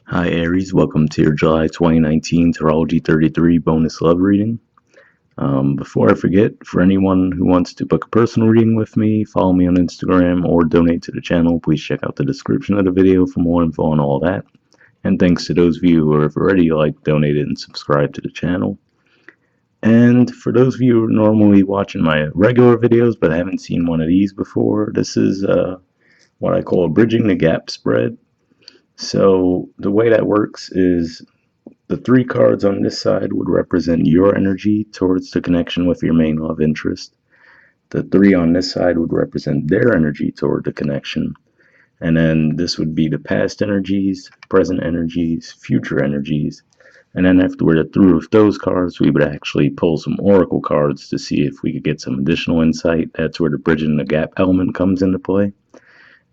Hi Aries, welcome to your July 2019 Astrology 33 bonus love reading. Before I forget, for anyone who wants to book a personal reading with me, follow me on Instagram or donate to the channel, please check out the description of the video for more info on all that. And thanks to those of you who have already donated and subscribed to the channel. And for those of you who are normally watching my regular videos but haven't seen one of these before, this is what I call a bridging the gap spread. So the way that works is the three cards on this side would represent your energy towards the connection with your main love interest. The three on this side would represent their energy toward the connection. And then this would be the past energies, present energies, future energies. And then after we're through with those cards, we would actually pull some oracle cards to see if we could get some additional insight. That's where the bridging the gap element comes into play.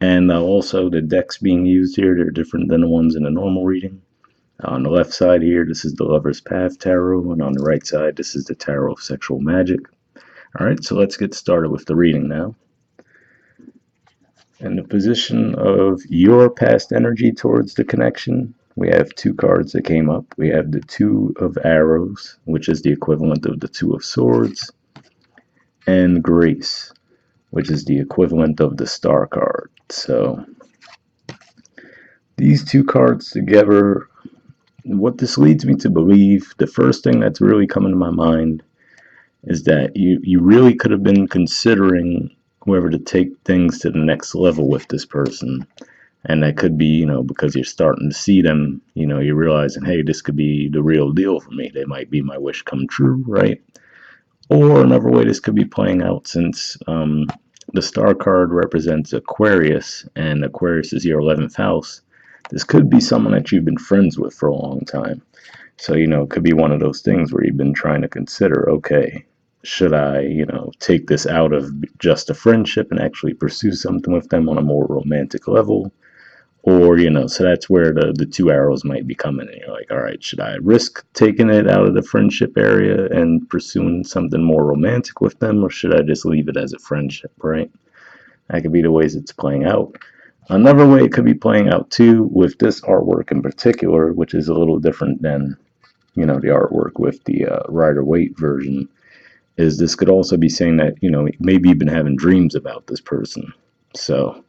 And also the decks being used here, they're different than the ones in a normal reading. On the left side here, this is the Lover's Path Tarot, and on the right side, this is the Tarot of Sexual Magic. Alright, so let's get started with the reading now. In the position of your past energy towards the connection, we have two cards that came up. We have the Two of Arrows, which is the equivalent of the Two of Swords, and Grace, which is the equivalent of the Star card. So, these two cards together, what this leads me to believe, the first thing that's really coming to my mind is that you really could have been considering whoever to take things to the next level with this person. And that could be, because you're starting to see them, you're realizing, hey, this could be the real deal for me. They might be my wish come true, right? Or another way this could be playing out, since the star card represents Aquarius, and Aquarius is your 11th house. This could be someone that you've been friends with for a long time. So, it could be one of those things where you've been trying to consider, okay, should I, take this out of just a friendship and actually pursue something with them on a more romantic level? Or, so that's where the two arrows might be coming. And you're like, all right, should I risk taking it out of the friendship area and pursuing something more romantic with them? Or should I just leave it as a friendship, right? That could be the ways it's playing out. Another way it could be playing out too, with this artwork in particular, which is a little different than the artwork with the Rider-Waite version, is this could also be saying that maybe you've been having dreams about this person. So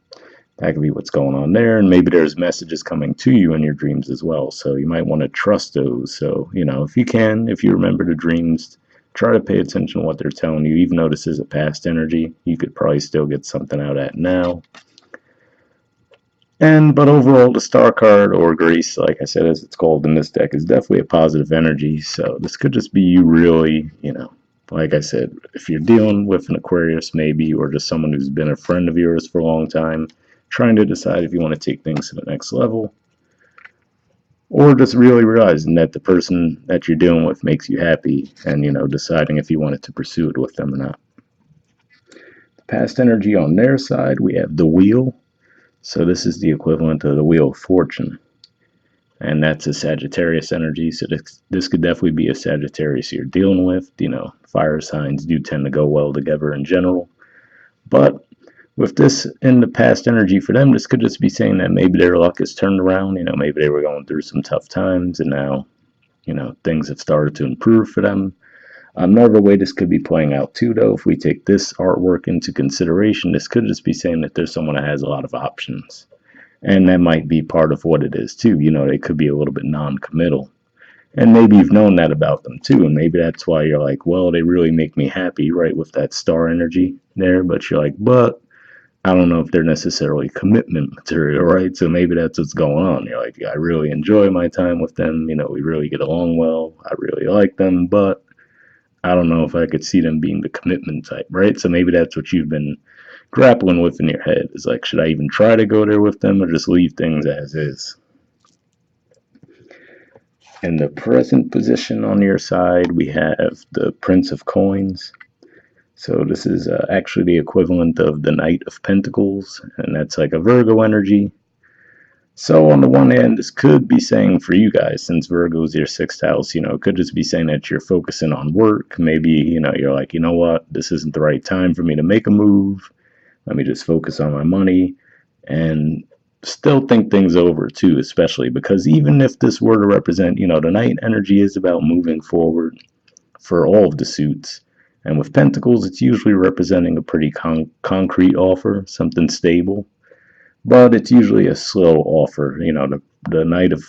that could be what's going on there, and maybe there's messages coming to you in your dreams as well. So you might want to trust those. So if you can, if you remember the dreams, try to pay attention to what they're telling you. Even though this is a past energy, you could probably still get something out of that now. But overall, the star card, or Grace, like I said, as it's called in this deck, is definitely a positive energy. So this could just be you really, like I said, if you're dealing with an Aquarius maybe, or just someone who's been a friend of yours for a long time, trying to decide if you want to take things to the next level, or just really realizing that the person that you're dealing with makes you happy, and deciding if you wanted to pursue it with them or not. The past energy on their side, we have the Wheel. So this is the equivalent of the Wheel of Fortune, and that's a Sagittarius energy. So this could definitely be a Sagittarius you're dealing with. Fire signs do tend to go well together in general, but with this in the past energy for them, this could just be saying that maybe their luck has turned around. Maybe they were going through some tough times, and now things have started to improve for them. Another way this could be playing out too, though, if we take this artwork into consideration, this could just be saying that there's someone that has a lot of options. And that might be part of what it is too. They could be a little bit non-committal. And maybe you've known that about them too. And maybe that's why you're like, well, they really make me happy, right, with that star energy there. But you're like, but I don't know if they're necessarily commitment material, right? So maybe that's what's going on. You're like, I really enjoy my time with them. We really get along well. I really like them, but I don't know if I could see them being the commitment type, right? So maybe that's what you've been grappling with in your head. Is like, should I even try to go there with them or just leave things as is? In the present position on your side, we have the Prince of Coins. So this is actually the equivalent of the Knight of Pentacles, and that's like a Virgo energy. So on the one hand, this could be saying for you guys, since Virgo is your sixth house, it could just be saying that you're focusing on work. Maybe, you're like, you know what, this isn't the right time for me to make a move. Let me just focus on my money. And still think things over too, especially because even if this were to represent, the night energy is about moving forward for all of the suits. And with Pentacles, it's usually representing a pretty concrete offer, something stable. But it's usually a slow offer. The Knight of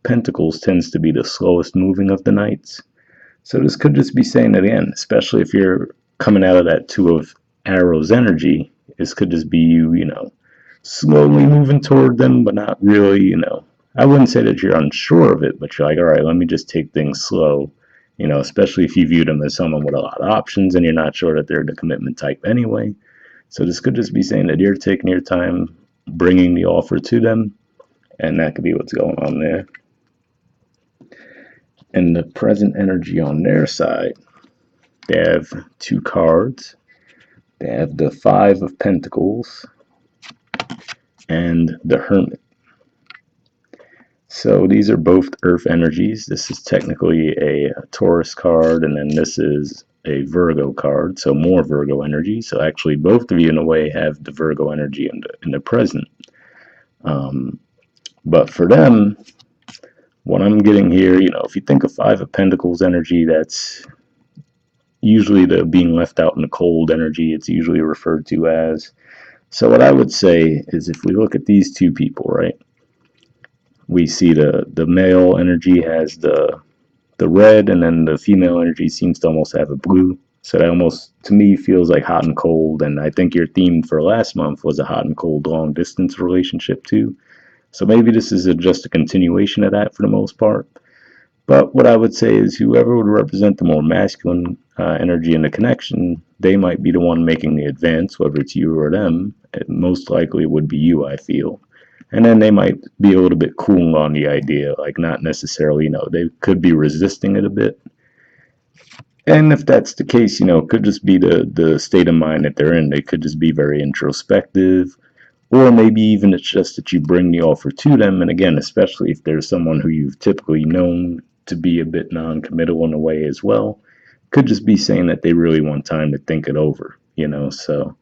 Pentacles tends to be the slowest moving of the knights. So this could just be saying it again, especially if you're coming out of that Two of Arrows energy. This could just be you, slowly moving toward them, but not really, I wouldn't say that you're unsure of it, but you're like, all right, let me just take things slow. Especially if you view them as someone with a lot of options and you're not sure that they're the commitment type anyway. So this could just be saying that you're taking your time bringing the offer to them, and that could be what's going on there. And the present energy on their side, they have two cards. They have the Five of Pentacles and the Hermit. So these are both Earth energies. This is technically a Taurus card, and then this is a Virgo card, so more Virgo energy. So actually, both of you, in a way, have the Virgo energy in the present. But for them, what I'm getting here, if you think of Five of Pentacles energy, that's usually the being left out in the cold energy. It's usually referred to as. So what I would say is, if we look at these two people, right, we see the male energy has the red, and then the female energy seems to almost have a blue. So that almost, to me, feels like hot and cold. And I think your theme for last month was a hot and cold long distance relationship too. So maybe this is just a continuation of that for the most part. But what I would say is, whoever would represent the more masculine energy in the connection, they might be the one making the advance, whether it's you or them. It most likely would be you, I feel. And then they might be a little bit cool on the idea, like not necessarily, they could be resisting it a bit. And if that's the case, it could just be the state of mind that they're in. They could just be very introspective, or maybe even it's just that you bring the offer to them. And again, especially if there's someone who you've typically known to be a bit non-committal in a way as well, could just be saying that they really want time to think it over, so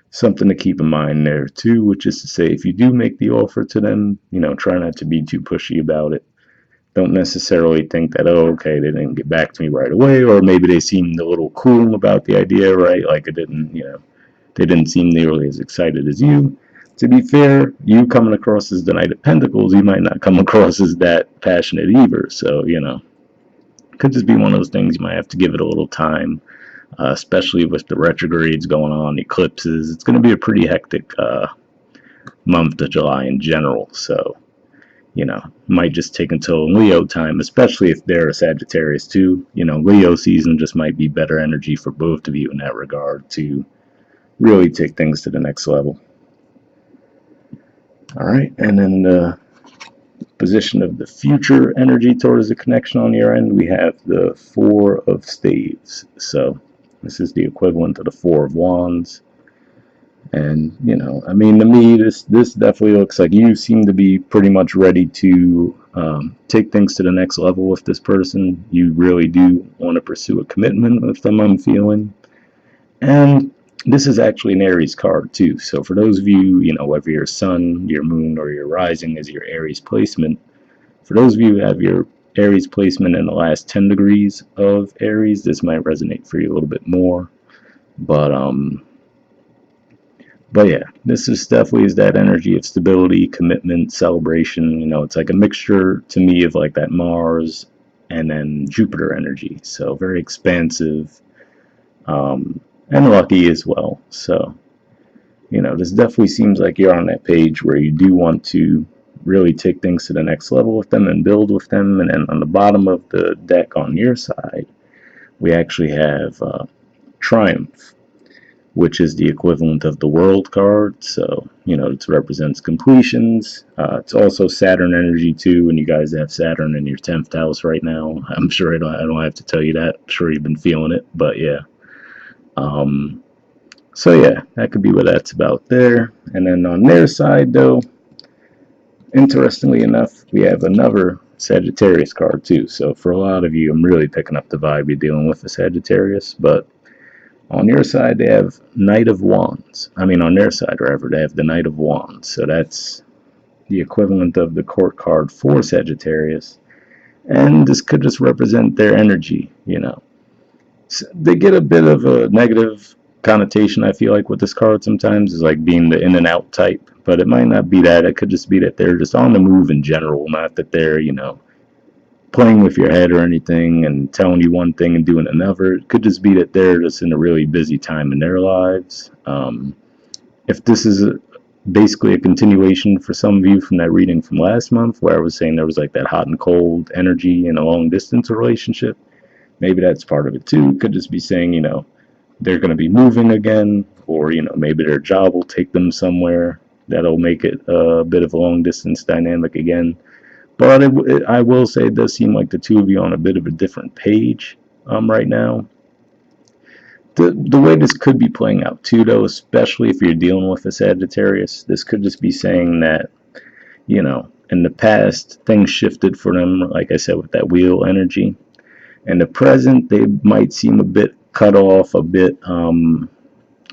something to keep in mind there too, which is to say, if you do make the offer to them, try not to be too pushy about it. Don't necessarily think that, oh, okay, they didn't get back to me right away, or maybe they seemed a little cool about the idea, right? Like it didn't, they didn't seem nearly as excited as you. To be fair, you coming across as the Knight of Pentacles, you might not come across as that passionate either. So, it could just be one of those things you might have to give it a little time, especially with the retrogrades going on, eclipses. It's going to be a pretty hectic month of July in general. So, might just take until Leo time, especially if they're a Sagittarius too. Leo season just might be better energy for both of you in that regard to really take things to the next level. All right, and then the position of the future energy towards the connection on your end, we have the Four of Staves. So this is the equivalent of the Four of Wands. And, to me, this definitely looks like you seem to be pretty much ready to take things to the next level with this person. You really do want to pursue a commitment with them, I'm feeling. And this is actually an Aries card too. So for those of you, whether your sun, your moon, or your rising is your Aries placement, for those of you who have your Aries placement in the last 10 degrees of Aries, this might resonate for you a little bit more. But yeah, this is definitely is that energy of stability, commitment, celebration. It's like a mixture to me of like that Mars and then Jupiter energy. So very expansive, and lucky as well. So, this definitely seems like you're on that page where you do want to really take things to the next level with them and build with them. And then on the bottom of the deck on your side, we actually have Triumph, which is the equivalent of the World card. So, it represents completions. It's also Saturn energy too, and you guys have Saturn in your 10th house right now. I'm sure I don't have to tell you that. I'm sure you've been feeling it, but yeah. So yeah, that could be what that's about there. And then on their side, though, interestingly enough, we have another Sagittarius card too. So for a lot of you, I'm really picking up the vibe you're dealing with the Sagittarius. But on your side, they have Knight of Wands. On their side, rather, they have the Knight of Wands. So that's the equivalent of the court card for Sagittarius. And this could just represent their energy, you know. They get a bit of a negative connotation, I feel like, with this card sometimes, is like being the in and out type. But it might not be that. It could just be that they're just on the move in general, not that they're, you know, playing with your head or anything and telling you one thing and doing another. It could just be that they're just in a really busy time in their lives. If this is basically a continuation for some of you from that reading from last month, where I was saying there was like that hot and cold energy in a long distance relationship, maybe that's part of it too. Could just be saying, you know, they're going to be moving again, or, you know, maybe their job will take them somewhere that'll make it a bit of a long distance dynamic again. But I will say it does seem like the two of you are on a bit of a different page right now. The way this could be playing out too, though, especially if you're dealing with a Sagittarius, this could just be saying that, you know, in the past things shifted for them, like I said, with that wheel energy. In the present, they might seem a bit cut off, a bit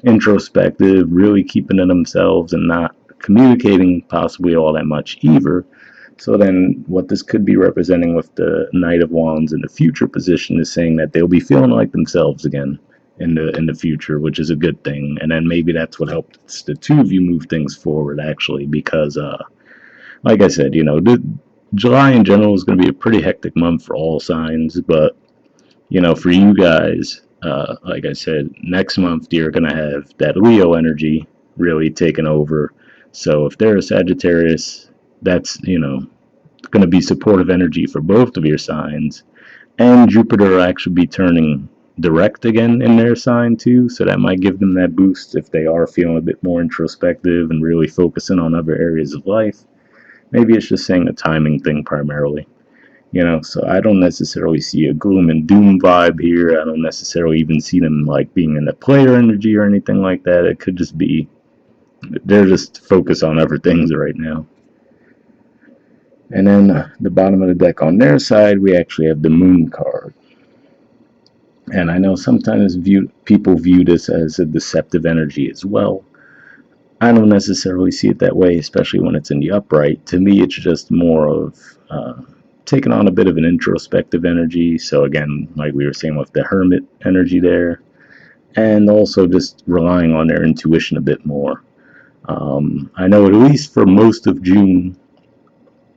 introspective, really keeping to themselves and not communicating possibly all that much either. So then what this could be representing with the Knight of Wands in the future position is saying that they'll be feeling like themselves again in the future, which is a good thing. And then maybe that's what helped the two of you move things forward actually, because like I said, you know, July in general is going to be a pretty hectic month for all signs, but you know, for you guys, like I said, next month you're going to have that Leo energy really taking over. So if they're a Sagittarius, that's, you know, going to be supportive energy for both of your signs. And Jupiter will actually be turning direct again in their sign too. So that might give them that boost if they are feeling a bit more introspective and really focusing on other areas of life. Maybe it's just saying a timing thing primarily. You know, so I don't necessarily see a gloom and doom vibe here. I don't necessarily even see them like being in the player energy or anything like that. It could just be they're just focused on other things right now. And then the bottom of the deck on their side, we actually have the moon card. And I know sometimes people view this as a deceptive energy as well. I don't necessarily see it that way, especially when it's in the upright. To me, it's just more of taking on a bit of an introspective energy. So again, like we were saying with the hermit energy there, and also just relying on their intuition a bit more. I know at least for most of June,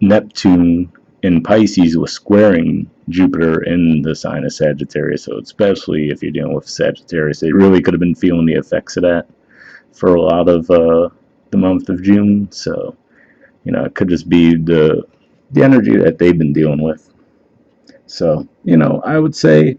Neptune in Pisces was squaring Jupiter in the sign of Sagittarius. So especially if you're dealing with Sagittarius, they really could have been feeling the effects of that for a lot of the month of June. So, you know, it could just be the energy that they've been dealing with. So, you know, I would say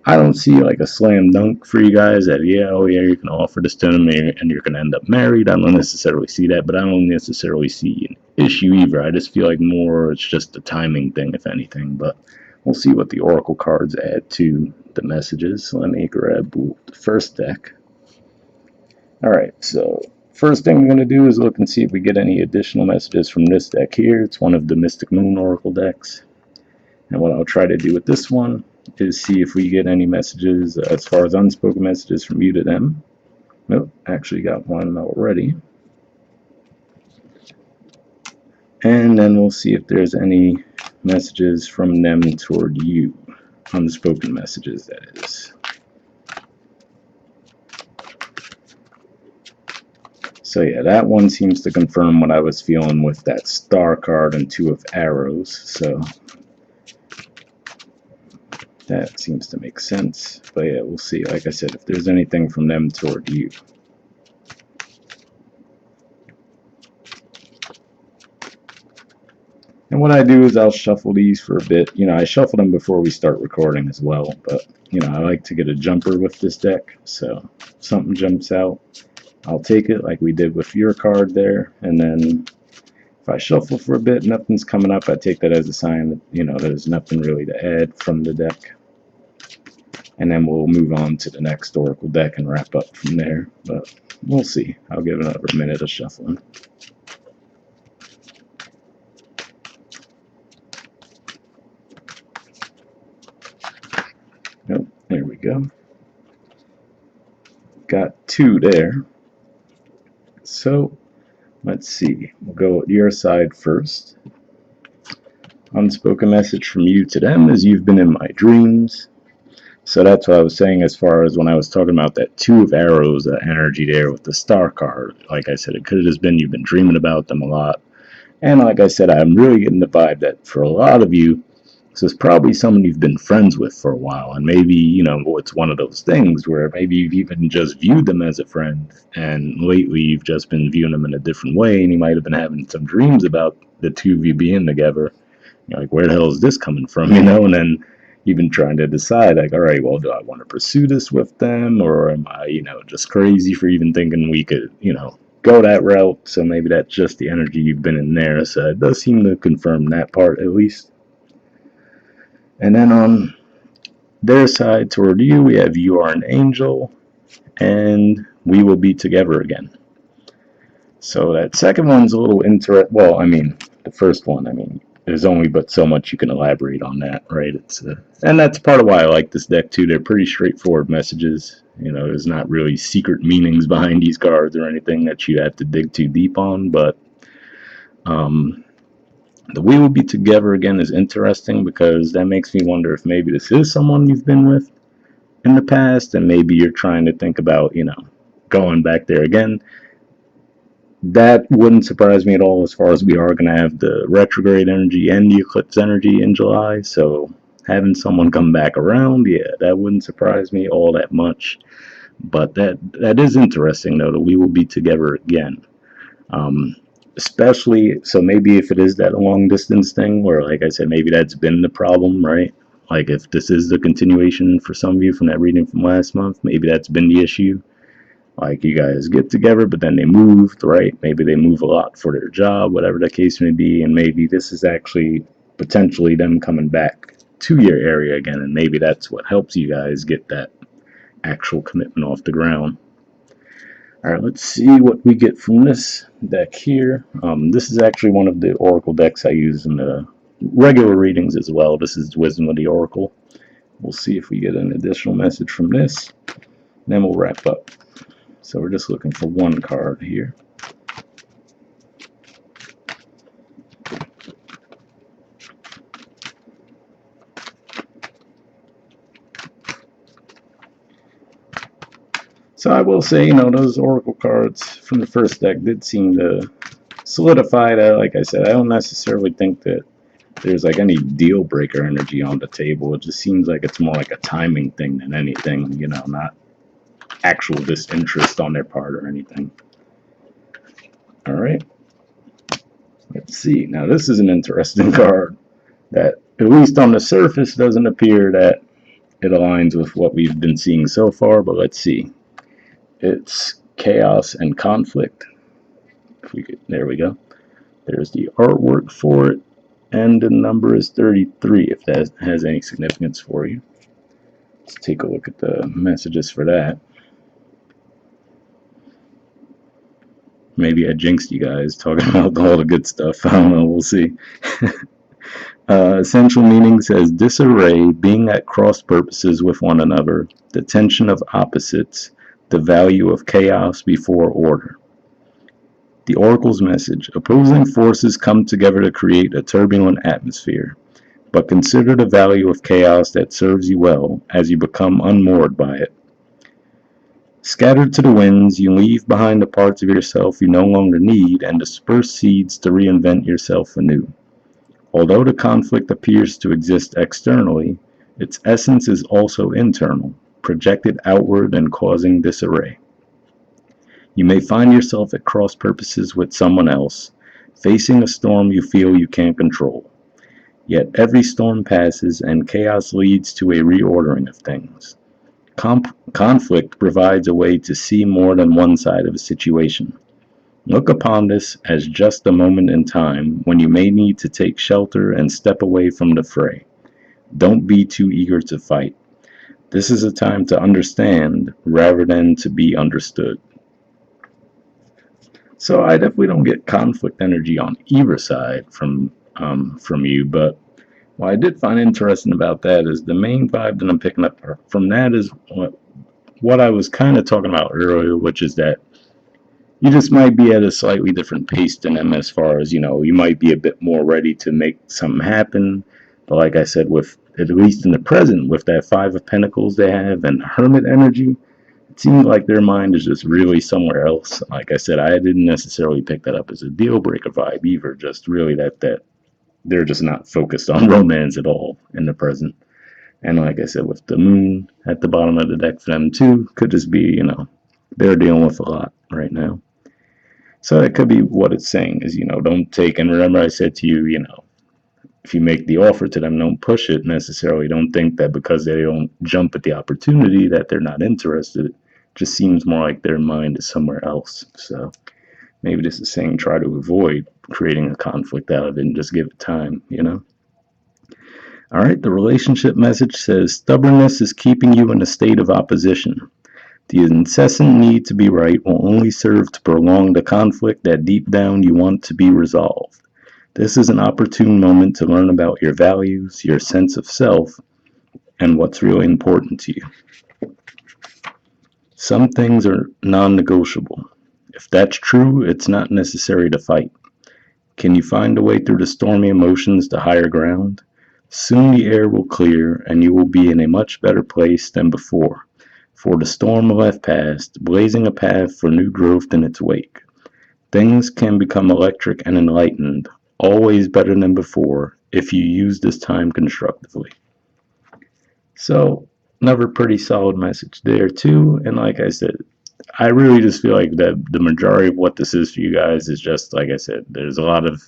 I don't see like a slam dunk for you guys that, yeah, oh yeah, you can offer this to them and you're going to end up married. I don't necessarily see that, but I don't necessarily see an issue either. I just feel like more it's just a timing thing, if anything. But we'll see what the Oracle cards add to the messages. So let me grab the first deck. All right, so first thing I'm going to do is look and see if we get any additional messages from this deck here. It's one of the Mystic Moon Oracle decks. And what I'll try to do with this one is see if we get any messages as far as unspoken messages from you to them. Nope, actually got one already. And then we'll see if there's any messages from them toward you. Unspoken messages, that is. So yeah, that one seems to confirm what I was feeling with that star card and two of arrows. So that seems to make sense. But yeah, we'll see. Like I said, if there's anything from them toward you. And what I do is I'll shuffle these for a bit. You know, I shuffle them before we start recording as well. But, you know, I like to get a jumper with this deck. So if something jumps out, I'll take it like we did with your card there. And then if I shuffle for a bit, nothing's coming up, I take that as a sign that, you know, there's nothing really to add from the deck. And then we'll move on to the next Oracle deck and wrap up from there. But we'll see. I'll give it another minute of shuffling. Nope, there we go. Got two there. So Let's see. We'll go with your side first. Unspoken message from you to them is you've been in my dreams. So that's what I was saying as far as when I was talking about that two of arrows, that energy there with the star card. Like I said, it could have just been you've been dreaming about them a lot. And like I said, I'm really getting the vibe that for a lot of you, this is probably someone you've been friends with for a while. And maybe, it's one of those things where maybe you've even just viewed them as a friend. And lately you've just been viewing them in a different way. And you might have been having some dreams about the two of you being together. You're like, where the hell is this coming from? And then you've been trying to decide, like, all right, well, do I want to pursue this with them, or am I, just crazy for even thinking we could, go that route? So maybe that's just the energy you've been in there. So it does seem to confirm that part at least. And then on their side toward you, we have you are an angel, and we will be together again. So that second one's a little interesting. Well, the first one, there's only but so much you can elaborate on that, right? And that's part of why I like this deck too. They're pretty straightforward messages. There's not really secret meanings behind these cards or anything that you have to dig too deep on. But um, the we will be together again is interesting because that makes me wonder if maybe this is someone you've been with in the past, and maybe you're trying to think about, going back there again. That wouldn't surprise me at all as far as we are going to have the retrograde energy and the eclipse energy in July. So having someone come back around, yeah, that wouldn't surprise me all that much. But that is interesting, though, that we will be together again. Um, Especially, so maybe if it is that long distance thing, where, like I said, maybe that's been the problem, right? Like if this is the continuation for some of you from that reading from last month, maybe that's been the issue. Like you guys get together, but then they moved, right? Maybe they move a lot for their job, whatever the case may be, and maybe this is actually potentially them coming back to your area again, and maybe that's what helps you guys get that actual commitment off the ground. All right, let's see what we get from this deck here. This is actually one of the Oracle decks I use in the regular readings as well. This is Wisdom of the Oracle. We'll see if we get an additional message from this, and then we'll wrap up. So we're just looking for one card here. So I will say, those Oracle cards from the first deck did seem to solidify that. Like I said, I don't necessarily think that there's like any deal breaker energy on the table. It just seems like it's more like a timing thing than anything, not actual disinterest on their part or anything. All right. Let's see. Now, this is an interesting card that, at least on the surface, doesn't appear that it aligns with what we've been seeing so far, but let's see. It's chaos and conflict. There we go. There's the artwork for it, and the number is 33, if that has any significance for you. Let's take a look at the messages for that. Maybe I jinxed you guys talking about all the good stuff. I don't know. We'll see. Essential meaning says disarray, being at cross purposes with one another, the tension of opposites, the value of chaos before order. The Oracle's message: opposing forces come together to create a turbulent atmosphere, but consider the value of chaos that serves you well as you become unmoored by it. Scattered to the winds, you leave behind the parts of yourself you no longer need and disperse seeds to reinvent yourself anew. Although the conflict appears to exist externally, its essence is also internal, projected outward and causing disarray. You may find yourself at cross purposes with someone else, facing a storm you feel you can't control. Yet every storm passes and chaos leads to a reordering of things. Conflict provides a way to see more than one side of a situation. Look upon this as just a moment in time when you may need to take shelter and step away from the fray. Don't be too eager to fight. This is a time to understand rather than to be understood. So I definitely don't get conflict energy on either side from you, but what I did find interesting about that is the main vibe that I'm picking up from that is what I was kind of talking about earlier, which is that you just might be at a slightly different pace than them as far as, you might be a bit more ready to make something happen. But like I said, with at least in the present, with that Five of Pentacles they have and Hermit energy, it seems like their mind is just really somewhere else. Like I said, I didn't necessarily pick that up as a deal breaker vibe either. Just really that they're just not focused on romance at all in the present. And like I said, with the moon at the bottom of the deck for them too, could just be, they're dealing with a lot right now. So that could be what it's saying is, don't take, and remember I said to you, if you make the offer to them, don't push it necessarily. Don't think that because they don't jump at the opportunity that they're not interested. It just seems more like their mind is somewhere else. So maybe this is saying try to avoid creating a conflict out of it and just give it time. All right, the relationship message says stubbornness is keeping you in a state of opposition. The incessant need to be right will only serve to prolong the conflict that deep down you want to be resolved. This is an opportune moment to learn about your values, your sense of self, and what's really important to you. Some things are non negotiable. If that's true, it's not necessary to fight. Can you find a way through the stormy emotions to higher ground? Soon the air will clear, and you will be in a much better place than before, for the storm will have passed, blazing a path for new growth in its wake. Things can become electric and enlightened, always better than before, if you use this time constructively. So, another pretty solid message there, too. And like I said, I really just feel like that the majority of what this is for you guys is just, like I said, there's a lot of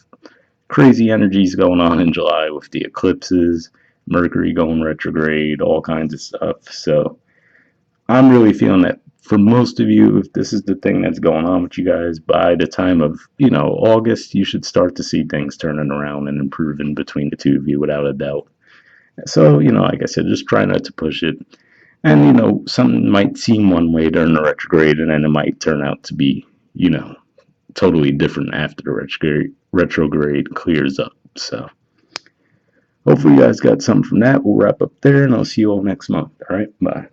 crazy energies going on in July with the eclipses, Mercury going retrograde, all kinds of stuff. So, I'm really feeling that for most of you, if this is the thing that's going on with you guys, by the time of, August, you should start to see things turning around and improving between the two of you without a doubt. So, like I said, just try not to push it. And, something might seem one way during the retrograde, and then it might turn out to be, totally different after the retrograde clears up. So, hopefully, you guys got something from that. We'll wrap up there, and I'll see you all next month. All right, bye.